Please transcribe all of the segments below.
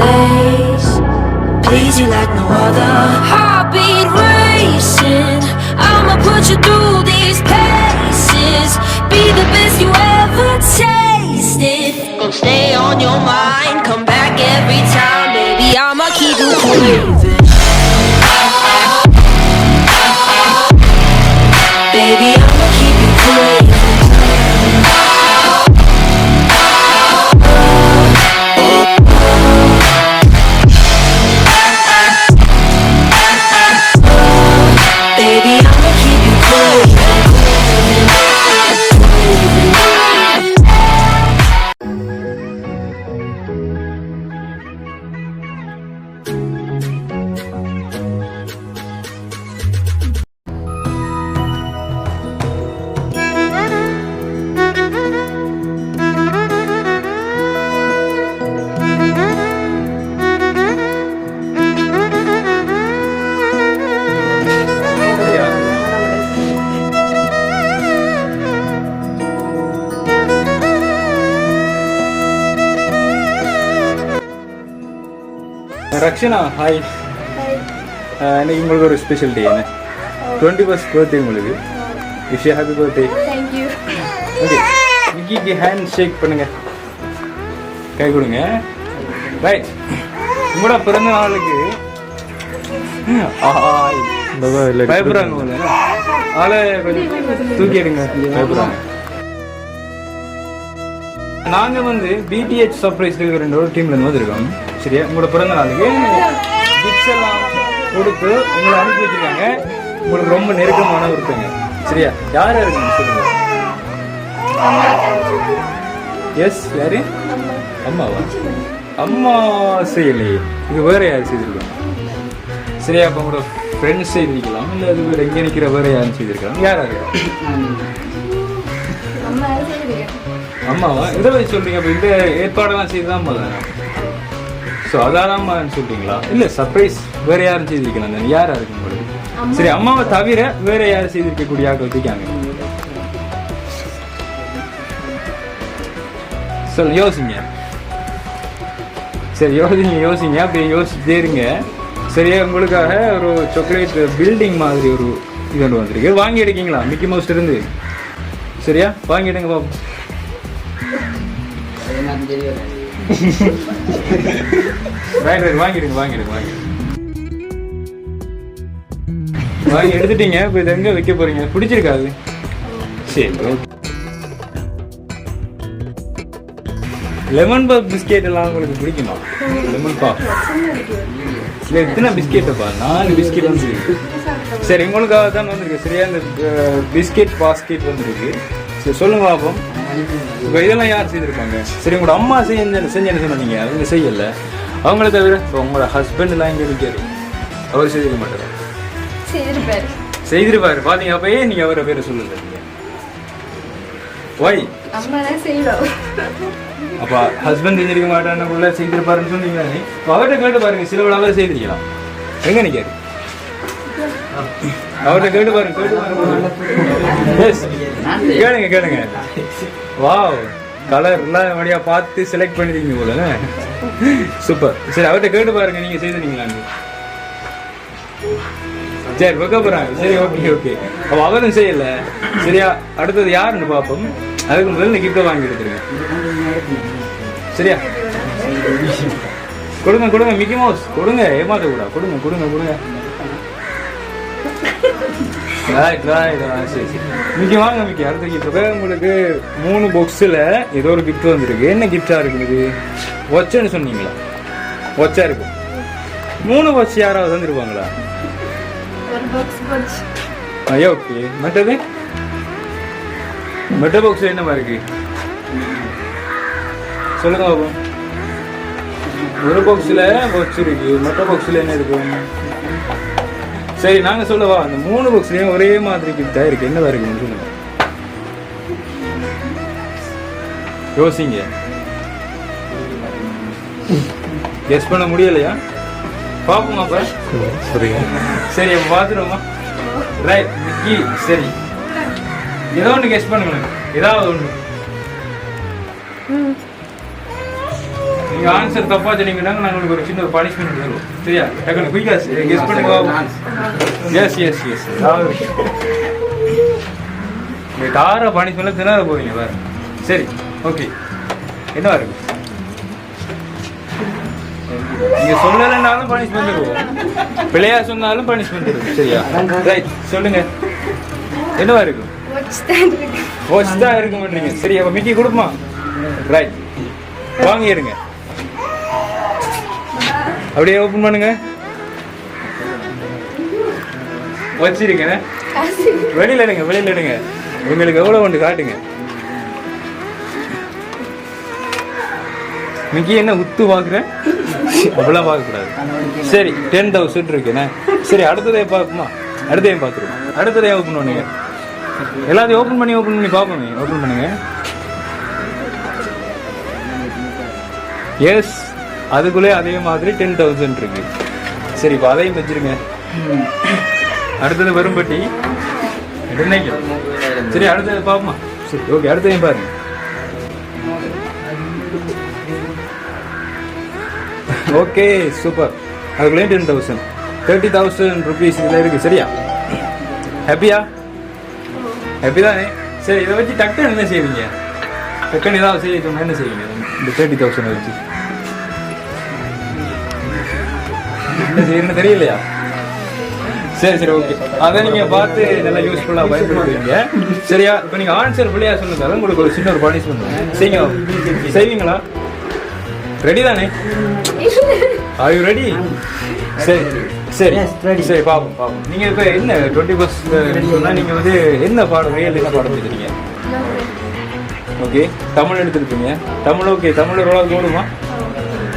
lace, please you like no other. Heartbeat racing, I'ma put you through these paces. Be the best you ever tasted. Gonna stay on your mind, come back every time, baby. I'ma keep you craving. Baby, I'ma keep you craving. Baby, I'ma keep you craving. Rakshana hi. இன்னைக்கு உங்களுக்கு ஒரு special day என்ன 21st birthday உங்களுக்கு. Wish happy birthday. Thank you. Okay மிக்கிக்கு hand shake பண்ணுங்க, கை கொடுங்க. Right, உங்களோட பிறந்த நாளுக்கு பயப்படுறாங்க, ஆளை கொஞ்சம் தூக்கி எடுங்க, பயப்படுறாங்க. நாங்கள் வந்து பிடிஹெச் சர்ப்ரைஸ் ரெண்டு டீம்லேருந்து வந்துருக்கோம். சரியா, உங்களோட பிறந்த நாளுக்கு கிஃப்ட்ஸ் எல்லாம் கொடுத்து உங்களை அனுப்பி வச்சிருக்காங்க. உங்களுக்கு ரொம்ப நெருக்கமான ஒருத்தங்க. சரியா, யார் இருக்குங்க சொல்லுங்க. எஸ், யாரு? அம்மாவா? அம்மா செய்யலையே, இது வேற யார் செய்திருக்கோம். சரியா, அப்போ உங்களோட ஃப்ரெண்ட்ஸ் செய்திருக்கலாம், இல்லை அது வேறு எங்கே நிற்கிற வேற யாரும் செய்திருக்கலாம். யாரா இருக்கு? அம்மாவா? இதை வச்சு சொல்றீங்க. அப்போ இந்த ஏற்பாடெல்லாம் செய்துதான் அம்மா தானே. ஸோ அதானம்மான்னு சொல்றீங்களா? இல்லை, சர்ப்ரைஸ் வேற யாரும் செய்திருக்கலாம் தானே. யாரா இருக்கு உங்களுக்கு? சரி, அம்மாவை தவிர வேற யாரும் செய்திருக்கக்கூடிய ஆட்கள் இருக்காங்க. சொல்லு, யோசிங்க. சரி, யோசிங்க. அப்படி யோசிச்சுட்டே இருங்க. சரியா, உங்களுக்காக ஒரு சாக்லேட் பில்டிங் மாதிரி ஒரு இது ஒன்று வந்திருக்கு. வாங்கி எடுக்கீங்களா மிக்கி மவுஸ் இருந்து? சரியா, வாங்கி எடுங்க பாப்போம். வாங்கி எடுத்துட்டீங்க. இப்போ இது எங்க வைக்க போறீங்க? பிடிச்சிருக்காது? சரி, ஓகே. லெமன் பஃப் பிஸ்கெட் எல்லாம் உங்களுக்கு பிடிக்குமா? லெமன் பஃப் இல்லை, எத்தனை பிஸ்கெட்டுப்பா? 4 பிஸ்கெட் வந்துருக்கு. சரி, உங்களுக்காக தான் வந்திருக்கு. சரியா, இந்த பிஸ்கெட் பாஸ்கெட் வந்துருக்கு. சரி, சொல்லுங்க பாப்போம். இப்போ இதெல்லாம் யார் செய்திருப்பாங்க? சரி, உங்களோட அம்மா செஞ்சேன்னு சொன்னீங்க, அவங்க செய்யலை. அவங்கள தவிர இப்போ உங்களோட ஹஸ்பண்ட் எல்லாம் இங்கே இருக்காரு, அவர் செய்திருக்க மாட்டார்? செய்திருப்பாரு. பார்த்தீங்க, அப்போ ஏன் நீங்கள் அவரை பேரை சொல்லலை? ஒய் அப்போ ஹஸ்பண்ட் செஞ்சிருக்க மாட்டாருக்குள்ள செய்திருப்பாருன்னு சொன்னீங்களா? அவர்கிட்ட கேட்டு பாருங்க, சில விட அவர் செய்திருக்கலாம். எங்க நிற்காரு? அவர்கிட்ட கேட்டு பாருங்க. கேளுங்க. வாவ், கலர் எல்லாம் வழியா பார்த்து செலக்ட் பண்ணிருக்கீங்க போல. சூப்பர். சரி, அவர்கிட்ட கேட்டு பாருங்க, நீங்க செய்திருக்கீங்களான்னு. சரி, வைக்க போறாங்க. சரி, ஓகே. அப்ப அவரும் செய்யல. சரியா, அடுத்தது யாருன்னு பார்ப்போம். அதுக்கு முதல்ல கிஃப்டை வாங்கி எடுத்துருங்க. சரியா, கொடுங்க மிக்கி மவுஸ் கொடுங்க, ஏமாத்த கூட கொடுங்க. மிக்கி வாங்க மிக்கி. அடுத்த கிஃப்ட் உங்களுக்கு 3 பாக்ஸில் ஏதோ ஒரு கிஃப்ட் வந்துருக்கு. என்ன கிஃப்டா இருக்குது? இது வாட்ச்னு சொன்னீங்களா? வாட்சா இருக்கும். 3 வாட்ச் யாராவது வந்துருப்பாங்களா? ஐயா, ஓகே. மெட்ட பாக்ஸ் என்னமா இருக்கு சொல்லுங்க பாப்போம். ஒரு பாக்ஸில் வாட்ச் இருக்கு, மற்ற பாக்ஸில் என்ன இருக்கும்? சரி, நாங்கள் சொல்லவா, அந்த 3 பாக்ஸ்லேயும் ஒரே மாதிரி கிஃப்டாக இருக்கு. என்னவா இருக்குன்னு சொல்லுங்க. யோசிங்க. கெஸ் பண்ண முடியலையா? பார்ப்போமா அப்போ? சரி, அப்போ பார்த்துருவோமா? Right Mickey. சரி, ஏதோ ஒன்று கெஸ் பண்ணுங்க. ஏதாவது ஒன்று. நீங்க ஆன்சர் தப்பா சொன்னீங்கன்னா நாங்க உங்களுக்கு ஒரு சின்ன ஒரு பனிஷ்மெண்ட் தருவோம். சரியா? டக்குனு குயிக்கா கெஸ் பண்ணுங்க. Yes yes yes. இந்த கார பனிஷ்மெண்ட்ல திணற போவீங்க பாருங்க. சரி ஓகே. என்ன இருக்கு? நீங்க சொல்லலைன்னாலும் பனிஷ்மெண்ட் இருக்கும், பிள்ளையா சொன்னாலும் பனிஷ்மெண்ட் இருக்கும். சரியா? ரைட், சொல்லுங்க. என்னவா இருக்கும்? வாட்ச் தான் இருக்க மாட்டீங்க. சரி, அப்ப மிக்கி கொடுப்போமா? ரைட், வாங்கிடுங்க. அப்படியே ஓபன் பண்ணுங்க. வச்சிருக்கேன். வெளியில எடுங்க, வெளியில எடுங்க. உங்களுக்கு எவ்வளவு கொண்டு காட்டுங்க. மிக்கி என்ன உத்து பாக்குறேன்? அப்படிலாம் பார்க்கக்கூடாது. சரி, 10,000 இருக்குண்ணே. சரி, அடுத்ததையும் பார்க்குமா? அடுத்ததையும் பார்த்துருவோம். அடுத்ததையும் ஓப்பன் பண்ணுங்க. எல்லாத்தையும் ஓப்பன் பண்ணி பார்ப்போமே. ஓப்பன் பண்ணுங்க. எஸ், அதுக்குள்ளே அதே மாதிரி 10,000 இருக்கு. சரி, இப்போ அதையும் வச்சிருங்க. அடுத்தது வரும்பட்டி என்னைக்கு? சரி, அடுத்தது பார்ப்போமா? சரி ஓகே, அடுத்ததையும் பாருங்க. Okay super. அதுக்குள்ளே 10,000 30,000 ருபீஸ் இதில் இருக்கு. சரியா? ஹாப்பியா? ஹாப்பி தானே? சரி, இதை வச்சு டக்குன்னு என்ன செய்வீங்க? டக்குன்னு ஏதாவது செய்ய சொன்னா என்ன செய்வீங்க? இந்த 30,000 வச்சு என்ன செய்யணும்னு தெரியலையா? சரி சரி ஓகே, அதை நீங்கள் பார்த்து நல்லா யூஸ்ஃபுல்லாக பயன்படுத்துவீங்க. சரியா? இப்போ நீங்கள் ஆன்சர் பிள்ளையா சொன்னதால உங்களுக்கு ஒரு சின்ன ஒரு பனிஷ்மெண்ட் செய்வீங்களா? ரெடி தானே? Are you ready? சரி சரி சரி, பாப்போம். நீங்க இப்ப என்ன 20% சொன்னா நீங்க வந்து என்ன பாடம், ரியல் என்ன பாடம் எடுத்துறீங்க? ஓகே, தமிழ் எடுத்துருப்பீங்க. தமிழ் ஓகே, தமிழ் ஓரளவுக்கு ஓடுமா?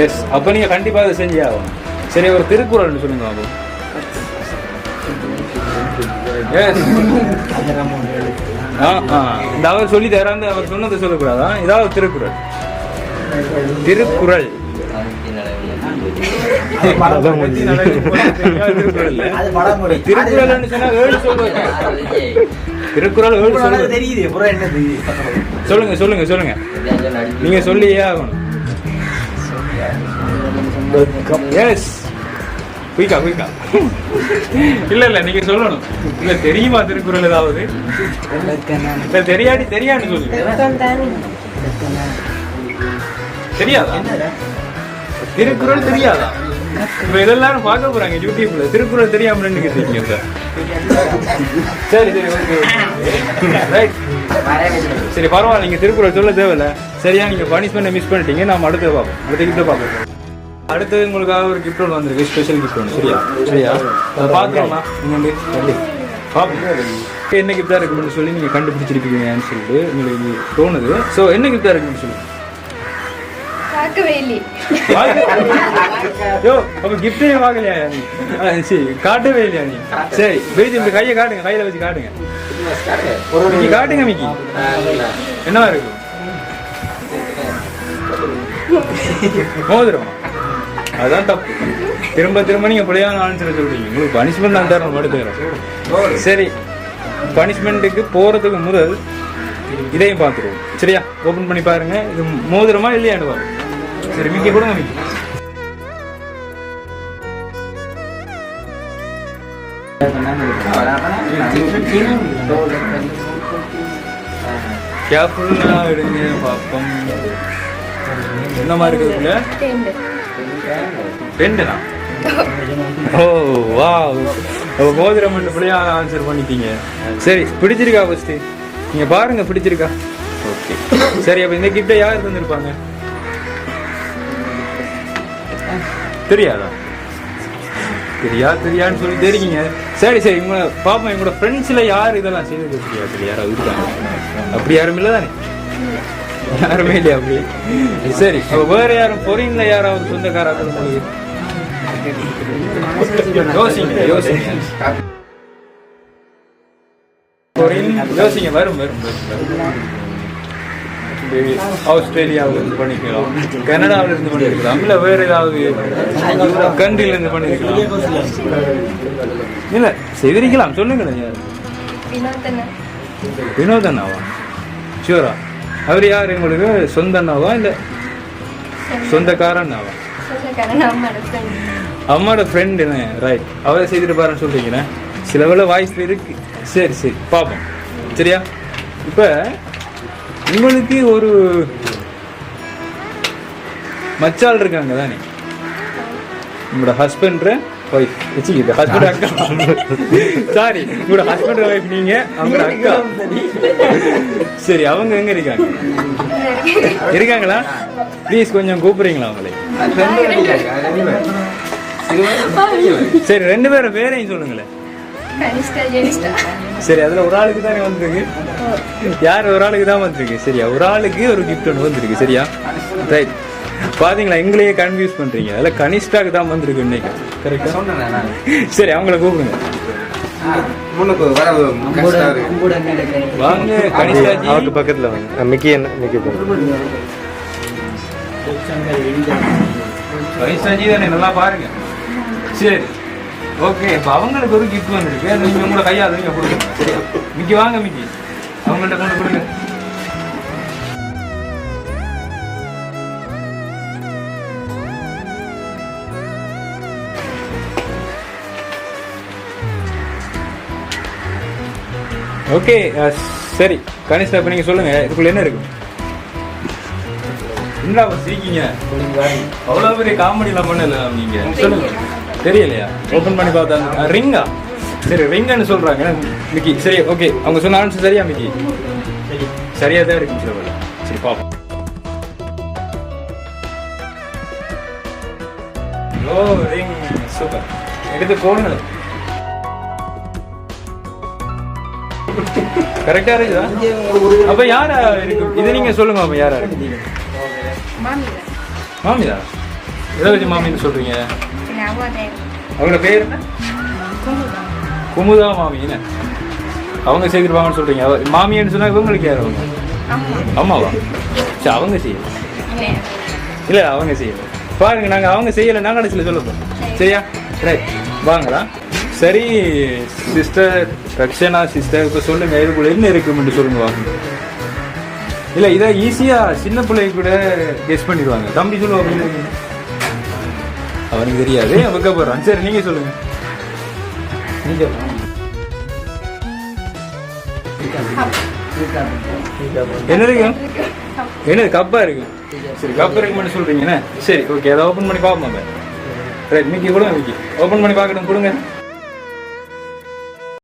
எஸ், அப்ப நீங்க கண்டிப்பா அதை செஞ்சே ஆகும். சரி, ஒரு திருக்குறள் சொல்லுங்க பாபு. எஸ், இந்த அவர் சொல்லி தராந்து அவர் சொன்னதை சொல்லக்கூடாதா? இதாவது திருக்குறள். திருக்குறள் சொல்லுங்க சொல்லுங்க சொல்லுங்க. நீங்க சொல்லியே ஆகணும். எஸ், குயிக்கா குயிக்கா. இல்ல இல்ல, நீங்க சொல்லணும். இல்ல தெரியுமா திருக்குறள் ஏதாவது? இல்ல தெரியான்னு சொல்லுங்க. தெரியாதா? திருக்குறள் தெரியாதா? இப்ப இதெல்லாம் பார்க்க போறாங்க யூடியூப்ல. திருக்குறள் தெரியாம நின்னுக்கிட்டு. சரி சரி ஓகே ரைட். சரி பரவாயில்ல, நீங்க திருக்குறள் சொல்ல தேவையில்ல. சரியா? நீங்க பனிஷ்மெண்ட் மிஸ் பண்ணிட்டீங்க. நாம அடுத்து பார்ப்போம். அடுத்த கிஃப்ட் பார்ப்போம். அடுத்தது உங்களுக்காக ஒரு கிஃப்ட் ஒன்று வந்திருக்கு, ஸ்பெஷல் கிஃப்ட் ஒன்று. சரியா? சரியா, அதை பார்த்துக்கோமா? நீங்க பார்ப்போம் என்ன கிஃப்டா இருக்குன்னு சொல்லி நீங்க கண்டுபிடிச்சிருப்பீங்கன்னு சொல்லிட்டு உங்களுக்கு தோணுது. ஸோ என்ன கிஃப்டா இருக்குன்னு சொல்லி காட்டவே இல்லையா நீ? சரி, கையை காட்டுங்க, கையில வச்சு காட்டுங்க. காட்டுங்க மிக்கி, என்னவா இருக்கு? மோதிரம். அதான் தப்பு. திரும்ப திரும்ப நீங்க பிள்ளையான ஆன்சர் சொல்றீங்க. உங்களுக்கு பனிஷ்மெண்ட் நான் தரணும், எடுத்துக்கிறேன். சரி, பனிஷ்மெண்ட்டுக்கு போறதுக்கு முதல் இதையும் பார்த்துருவோம். சரியா? ஓபன் பண்ணி பாருங்க. இது மோதிரமா இல்லையான்னு பாருங்க. சரி, மிக்கி கொடுங்க. மிக்கி கேர்ஃபுல்லா எடுங்க பாப்போம். என்ன மாதிரி இருக்குதுல? பெண்டனா? ஓ வாவ், மோதிரம் மட்டும் பிள்ளையா ஆன்சர் பண்ணிட்டீங்க. சரி, பிடிச்சிருக்கா? ஃபர்ஸ்ட் நீங்க பாருங்க, பிடிச்சிருக்கா? ஓகே சரி, அப்ப இந்த கிஃப்ட்டை யார் தந்திருப்பாங்க? தெரியாதா? தெரியான்னு சொல்லி தெரியுங்க. சரி சரி, உங்களை பாப்பா, எங்களோட ஃப்ரெண்ட்ஸ்ல யார் இதெல்லாம் செய்தது? தெரியாது, யாராவது இருக்காங்க? அப்படி யாரும் இல்லை தானே? யாருமே இல்லையா? அப்படி சரி, அப்ப வேற யாரும் பொறியில யாராவது சொந்தக்காராக யோசிங்க யோசிங்க. யோசிங்க, வரும் வரும் வரும். ஆஸ்திரேலியாவில் இருந்து பண்ணிக்கலாம், கனடாவில் இருந்து பண்ணிருக்கலாம், இல்ல வேற ஏதாவது கண்ட்ரில இருந்து பண்ணிருக்கலாம். இல்ல செய்திருக்கலாம், சொல்லுங்க. வினோத் அண்ணாவா? ஷூரா? அவர் யார்? உங்களுக்கு சொந்த அண்ணாவா? இல்ல சொந்தக்காரன் அவன் அம்மாவோட ஃப்ரெண்டு ரைட் அவரை செய்துட்டு பாருன்னு சொல்றீங்கண்ணே சில வேளை வாய்ப்பு இருக்கு சரி சரி பார்ப்போம் சரியா இப்போ உங்களுக்கு ஒரு மச்சால் இருக்காங்க தானே உங்களோட ஹஸ்பண்ட் ஒய்ஃப் வச்சுக்கிட்டு ஹஸ்பண்ட் அக்கா சாரி உங்களோட ஹஸ்பண்ட் ஒய்ஃப் நீங்க அவங்களோட அக்கா சரி அவங்க எங்க இருக்காங்க இருக்காங்களா ப்ளீஸ் கொஞ்சம் கூப்பிடுறீங்களா அவங்களை சரி 2 பேரும் பேரையும் சொல்லுங்களேன் சரி அதுல ஒரு ஆளுக்கு தானே வந்திருக்கு யார் ஒரு ஆளுக்கு தான் வந்திருக்கு சரியா ஒரு ஆளுக்கு ஒரு கிஃப்ட் ஒன்று வந்திருக்கு சரியா ரைட் பாத்தீங்களா எங்களையே கன்ஃபியூஸ் பண்றீங்க அதில் கனிஷ்டாக்கு தான் வந்திருக்கு இன்னைக்கு கரெக்டா சரி அவங்கள கூப்பிடுங்க வாங்க கனிஷ்டாஜி அவருக்கு பக்கத்துல வாங்க மிக்கி கனிஷ்டாஜி தானே நல்லா பாருங்க சரி ஓகே இப்போ அவங்களுக்கு ஒரு கிஃப்ட் வந்துருக்கு நீங்கள் உங்களோட கையால் நீங்கள் கொடுங்க சரியா மிக்கி வாங்க மிக்கி அவங்கள்ட்ட கொண்டு கொடுங்க ஓகே சரி கனிஷ்டா இப்போ நீங்கள் சொல்லுங்கள் இதுக்குள்ள என்ன இருக்கு என்னடா சிரிக்கீங்க அவ்வளோ பெரிய காமெடிலாம் பண்ணல நீங்கள் சொல்லுங்க தெரியலையா ஓப்பன் பண்ணி பார்த்தா ரிங்கா சரி ரிங்கன்னு சொல்றாங்க மிக்கி சரி ஓகே அவங்க சொன்ன ஆன்சர் சரியா மிக்கி சரியா தான் இருக்கு சில வேலை சரி பாப்போம் ஓ ரிங் சூப்பர் எடுத்து போடுங்க கரெக்டா இருக்குதா அப்ப யாரா இருக்கு இது நீங்க சொல்லுங்க அப்ப யாரா இருக்கு மாமிதா எதை வச்சு மாமின்னு சொல்றீங்க அவங்களோட பேர் என்ன குமுதா மாமி என்ன அவங்க செய்திருப்பாங்கன்னு சொல்றீங்க மாமின்னு சொன்னா இவங்களுக்கு யார் அவங்க அம்மாவா சரி அவங்க செய்யல இல்ல அவங்க செய்யல பாருங்க நாங்க அவங்க செய்யல நாங்க கடைசியில் சொல்லப்போம் சரியா ரைட் வாங்களா சரி சிஸ்டர் ரக்ஷனா சிஸ்டர் இப்போ சொல்லுங்க இதுக்குள்ள என்ன இருக்குன்னு சொல்லுங்க வாங்க இல்ல இதை ஈஸியா சின்ன பிள்ளை கூட கெஸ் பண்ணிடுவாங்க தம்பி சொல்லுவாங்க அவனுக்கு தெரியாது வைக்க போறான் சரி நீங்க சொல்லுங்க நீங்க என்ன இருக்கு என்னது கப்பா இருக்கு சரி கப் இருக்குன்னு சொல்றீங்கண்ணே சரி ஓகே அதை ஓப்பன் பண்ணி பார்ப்போம் ரைட் மிக்கி கொடுங்க மிக்கி ஓப்பன் பண்ணி பார்க்கணும் கொடுங்க